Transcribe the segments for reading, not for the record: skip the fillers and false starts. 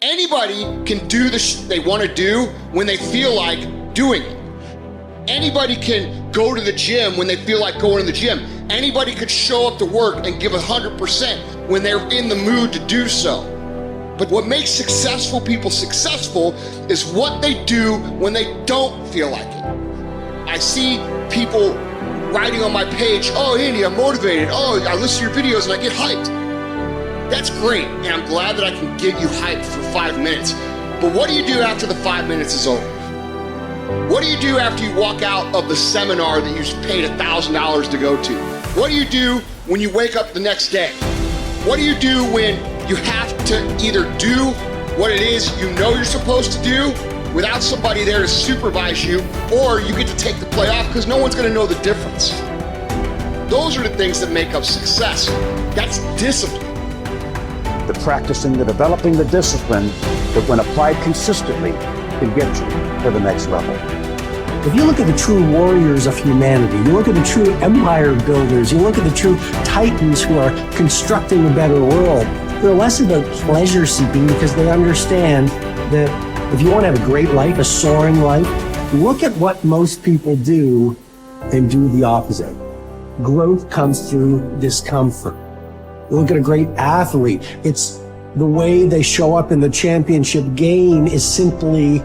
Anybody can do the they want to do when they feel like doing it. Anybody can go to the gym when they feel like going to the gym. Anybody could show up to work and give 100% when they're in the mood to do so. But what makes successful people successful is what they do when they don't feel like it. I see people writing on my page, oh, Andy, I'm motivated. Oh, I listen to your videos and I get hyped. That's great, and I'm glad that I can get you hyped for 5 minutes. But what do you do after the 5 minutes is over? What do you do after you walk out of the seminar that you paid $1,000 to go to? What do you do when you wake up the next day? What do you do when you have to either do what it is you know you're supposed to do without somebody there to supervise you, or you get to take the play off because no one's gonna know the difference? Those are the things that make up success. That's discipline. The practicing, the developing the discipline that when applied consistently can get you to the next level. If you look at the true warriors of humanity, you look at the true empire builders, you look at the true titans who are constructing a better world, they're less about pleasure seeking because they understand that if you want to have a great life, a soaring life, look at what most people do and do the opposite. Growth comes through discomfort. You look at a great athlete, it's the way they show up in the championship game is simply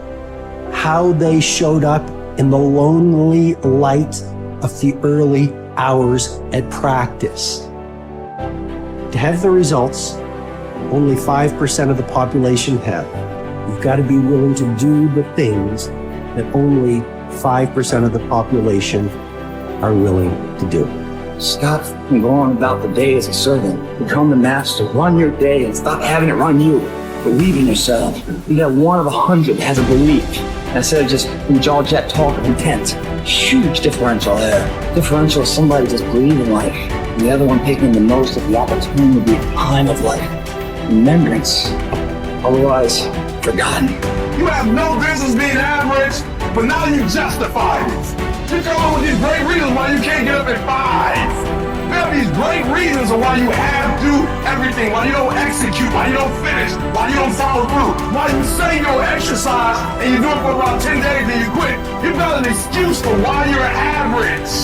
how they showed up in the lonely light of the early hours at practice. To have the results, only 5% of the population have. You've got to be willing to do the things that only 5% of the population are willing to do. Stop going on about the day as a servant. Become the master. Run your day and stop having it run you. Believe in yourself. You got one of 100 that has a belief instead of just jaw jet talk of intent. Huge differential there. Differential is somebody just believing life, and the other one taking the most of the opportunity time of life. Remembrance, otherwise forgotten. You have no business being average, but now you justify it. You come up with these great reasons why you can't get up at 5. There are these great reasons of why you have to do everything, why you don't execute, why you don't finish, why you don't follow through, why you say you'll exercise and you do it for about 10 days and you quit. You've got an excuse for why you're average.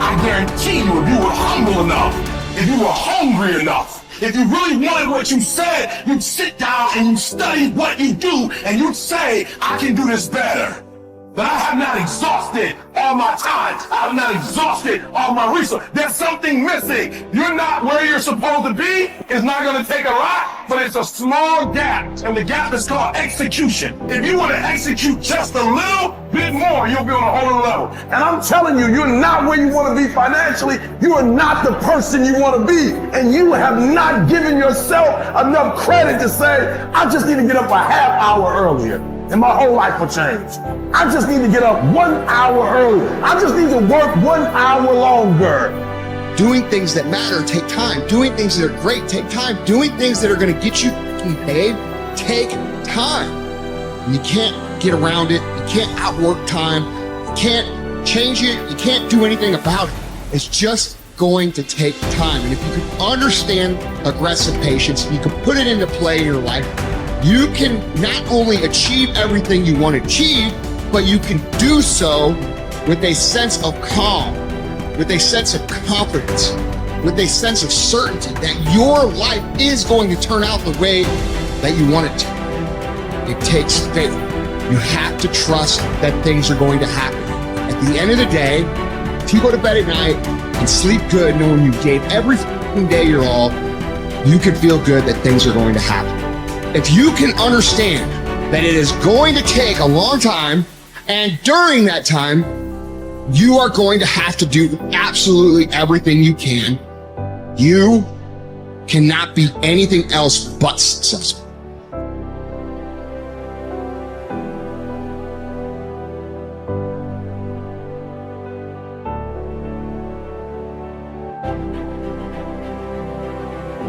I guarantee you, if you were humble enough, if you were hungry enough, if you really wanted what you said, you'd sit down and you'd study what you do and you'd say, I can do this better. But I have not exhausted all my time. I have not exhausted all my resources. There's something missing. You're not where you're supposed to be. It's not going to take a lot, but it's a small gap. And the gap is called execution. If you want to execute just a little bit more, you'll be on a whole other level. And I'm telling you, you're not where you want to be financially. You are not the person you want to be. And you have not given yourself enough credit to say, I just need to get up a half hour earlier, and my whole life will change. I just need to get up 1 hour earlier. I just need to work 1 hour longer. Doing things that matter take time. Doing things that are great take time. Doing things that are going to get you paid take time. And you can't get around it. You can't outwork time. You can't change it. You can't do anything about it. It's just going to take time. And if you can understand aggressive patience, you can put it into play in your life, you can not only achieve everything you want to achieve, but you can do so with a sense of calm, with a sense of confidence, with a sense of certainty that your life is going to turn out the way that you want it to. It takes faith. You have to trust that things are going to happen. At the end of the day, if you go to bed at night and sleep good knowing you gave every day your all, you can feel good that things are going to happen. If you can understand that it is going to take a long time, and during that time, you are going to have to do absolutely everything you can, you cannot be anything else but successful.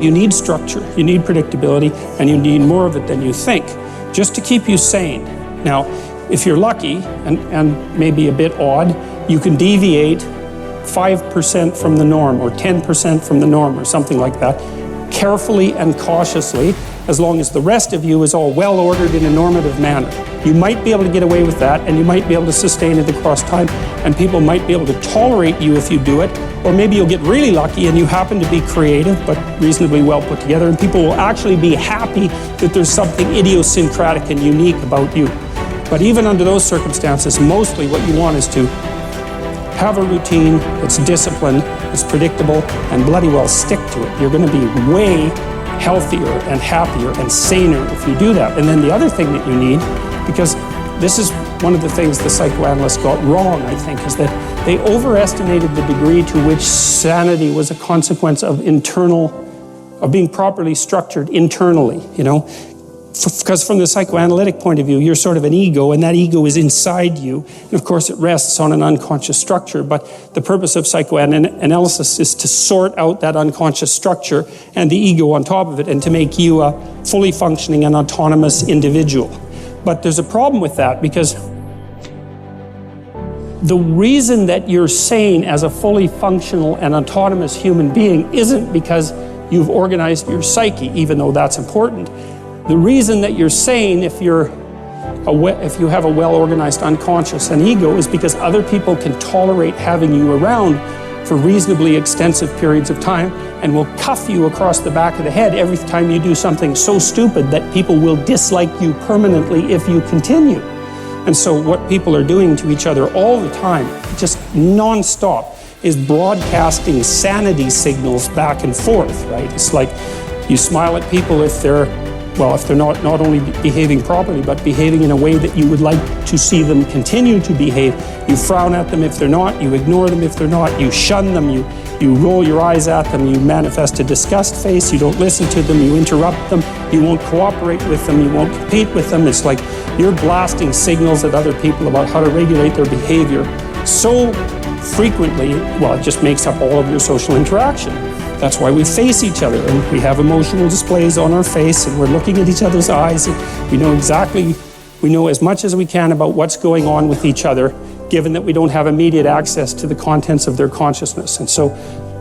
You need structure, you need predictability, and you need more of it than you think, just to keep you sane. Now, if you're lucky, and maybe a bit odd, you can deviate 5% from the norm, or 10% from the norm, or something like that, carefully and cautiously, as long as the rest of you is all well ordered in a normative manner. You might be able to get away with that, and you might be able to sustain it across time, and people might be able to tolerate you if you do it, or maybe you'll get really lucky and you happen to be creative but reasonably well put together, and people will actually be happy that there's something idiosyncratic and unique about you. But even under those circumstances, mostly what you want is to have a routine that's disciplined, that's predictable, and bloody well stick to it. You're going to be way healthier and happier and saner if you do that. And then the other thing that you need, because this is one of the things the psychoanalysts got wrong, I think, is that they overestimated the degree to which sanity was a consequence of being properly structured internally, you know? Because from the psychoanalytic point of view, you're sort of an ego, and that ego is inside you. And of course, it rests on an unconscious structure. But the purpose of psychoanalysis is to sort out that unconscious structure and the ego on top of it, and to make you a fully functioning and autonomous individual. But there's a problem with that, because the reason that you're sane as a fully functional and autonomous human being isn't because you've organized your psyche, even though that's important. The reason that you're sane if you have a well-organized unconscious and ego is because other people can tolerate having you around for reasonably extensive periods of time and will cuff you across the back of the head every time you do something so stupid that people will dislike you permanently if you continue. And so what people are doing to each other all the time, just non-stop, is broadcasting sanity signals back and forth, right? It's like you smile at people if they're not only behaving properly, but behaving in a way that you would like to see them continue to behave. You frown at them if they're not, you ignore them if they're not, you shun them, you roll your eyes at them, you manifest a disgust face, you don't listen to them, you interrupt them, you won't cooperate with them, you won't compete with them. It's like you're blasting signals at other people about how to regulate their behavior so frequently, it just makes up all of your social interaction. That's why we face each other, and we have emotional displays on our face, and we're looking at each other's eyes, and we know as much as we can about what's going on with each other, given that we don't have immediate access to the contents of their consciousness. And so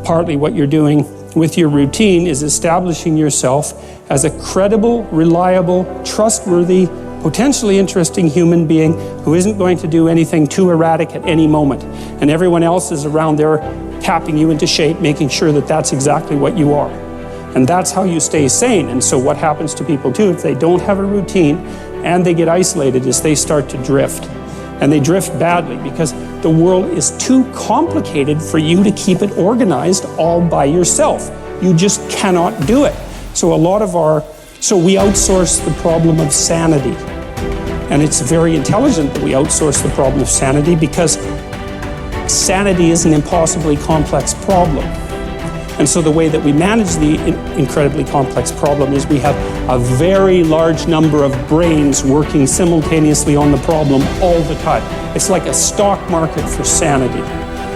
partly what you're doing with your routine is establishing yourself as a credible, reliable, trustworthy, potentially interesting human being who isn't going to do anything too erratic at any moment. And everyone else is around there tapping you into shape, making sure that that's exactly what you are. And that's how you stay sane. And so what happens to people too, if they don't have a routine and they get isolated, is they start to drift. And they drift badly because the world is too complicated for you to keep it organized all by yourself. You just cannot do it. So we outsource the problem of sanity. And it's very intelligent that we outsource the problem of sanity, because sanity is an impossibly complex problem. And so the way that we manage the incredibly complex problem is we have a very large number of brains working simultaneously on the problem all the time. It's like a stock market for sanity.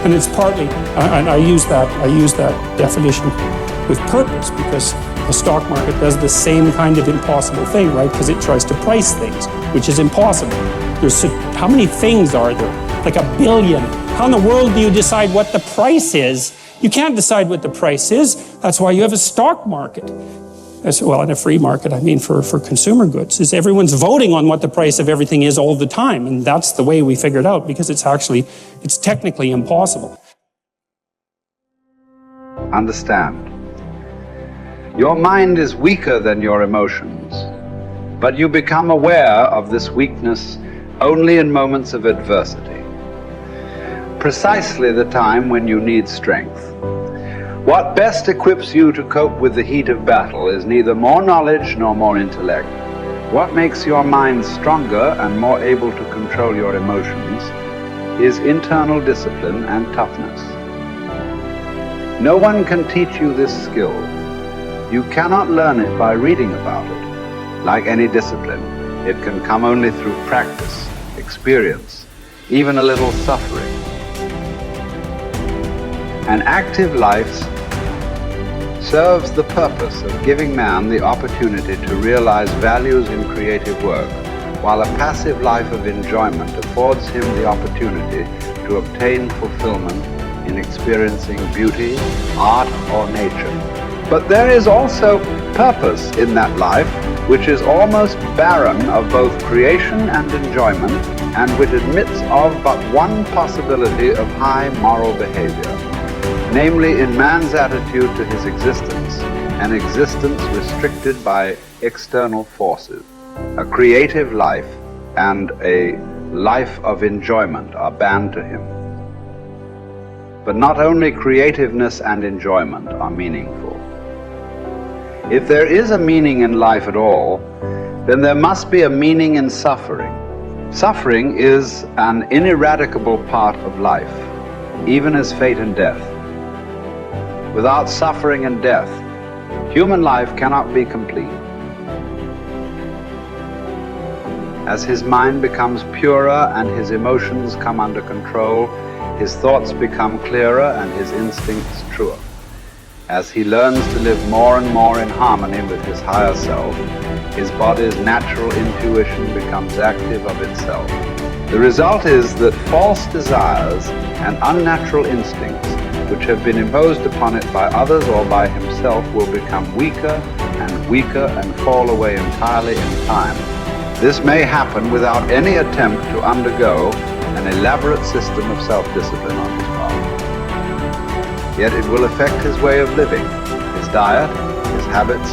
And it's partly, and I use that definition with purpose, because the stock market does the same kind of impossible thing, right? Because it tries to price things, which is impossible. How many things are there? Like 1 billion. How in the world do you decide what the price is? You can't decide what the price is. That's why you have a stock market. Well, in a free market, I mean for consumer goods, is everyone's voting on what the price of everything is all the time. And that's the way we figured out, because it's technically impossible. Understand. Your mind is weaker than your emotions, but you become aware of this weakness only in moments of adversity. Precisely the time when you need strength. What best equips you to cope with the heat of battle is neither more knowledge nor more intellect. What makes your mind stronger and more able to control your emotions is internal discipline and toughness. No one can teach you this skill. You cannot learn it by reading about it. Like any discipline, it can come only through practice, experience, even a little suffering. An active life serves the purpose of giving man the opportunity to realize values in creative work, while a passive life of enjoyment affords him the opportunity to obtain fulfillment in experiencing beauty, art, or nature. But there is also purpose in that life which is almost barren of both creation and enjoyment, and which admits of but one possibility of high moral behavior, namely in man's attitude to his existence, an existence restricted by external forces. A creative life and a life of enjoyment are banned to him. But not only creativeness and enjoyment are meaningful. If there is a meaning in life at all, then there must be a meaning in suffering. Suffering is an ineradicable part of life, even as fate and death. Without suffering and death, human life cannot be complete. As his mind becomes purer and his emotions come under control, his thoughts become clearer and his instincts truer. As he learns to live more and more in harmony with his higher self, his body's natural intuition becomes active of itself. The result is that false desires and unnatural instincts, which have been imposed upon it by others or by himself, will become weaker and fall away entirely in time. This may happen without any attempt to undergo an elaborate system of self-discipline on his part. Yet it will affect his way of living, his diet, his habits.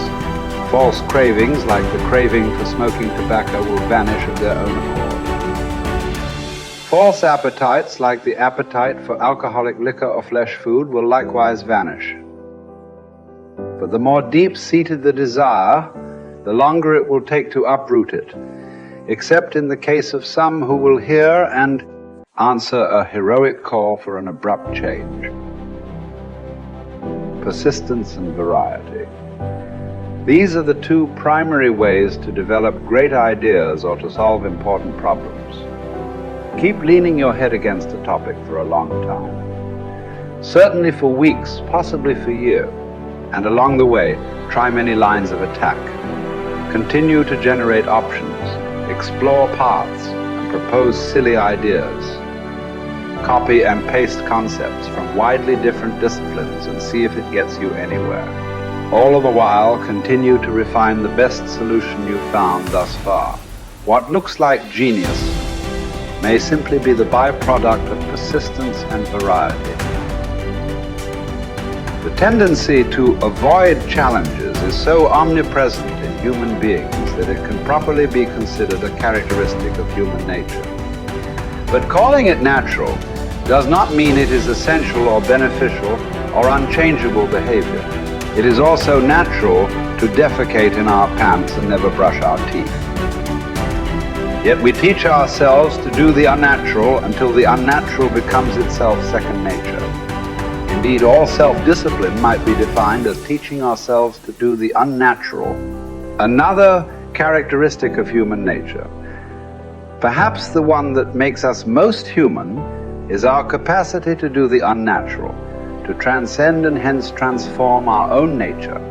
False cravings, like the craving for smoking tobacco, will vanish of their own accord. False appetites, like the appetite for alcoholic liquor or flesh food, will likewise vanish. But the more deep-seated the desire, the longer it will take to uproot it, except in the case of some who will hear and answer a heroic call for an abrupt change. Persistence and variety. These are the two primary ways to develop great ideas or to solve important problems. Keep leaning your head against a topic for a long time. Certainly for weeks, possibly for years. And along the way, try many lines of attack. Continue to generate options, explore paths, and propose silly ideas. Copy and paste concepts from widely different disciplines and see if it gets you anywhere. All the while, continue to refine the best solution you've found thus far. What looks like genius may simply be the byproduct of persistence and variety. The tendency to avoid challenges is so omnipresent in human beings that it can properly be considered a characteristic of human nature. But calling it natural does not mean it is essential or beneficial or unchangeable behavior. It is also natural to defecate in our pants and never brush our teeth. Yet we teach ourselves to do the unnatural until the unnatural becomes itself second nature. Indeed, all self-discipline might be defined as teaching ourselves to do the unnatural. Another characteristic of human nature, perhaps the one that makes us most human, is our capacity to do the unnatural, to transcend and hence transform our own nature.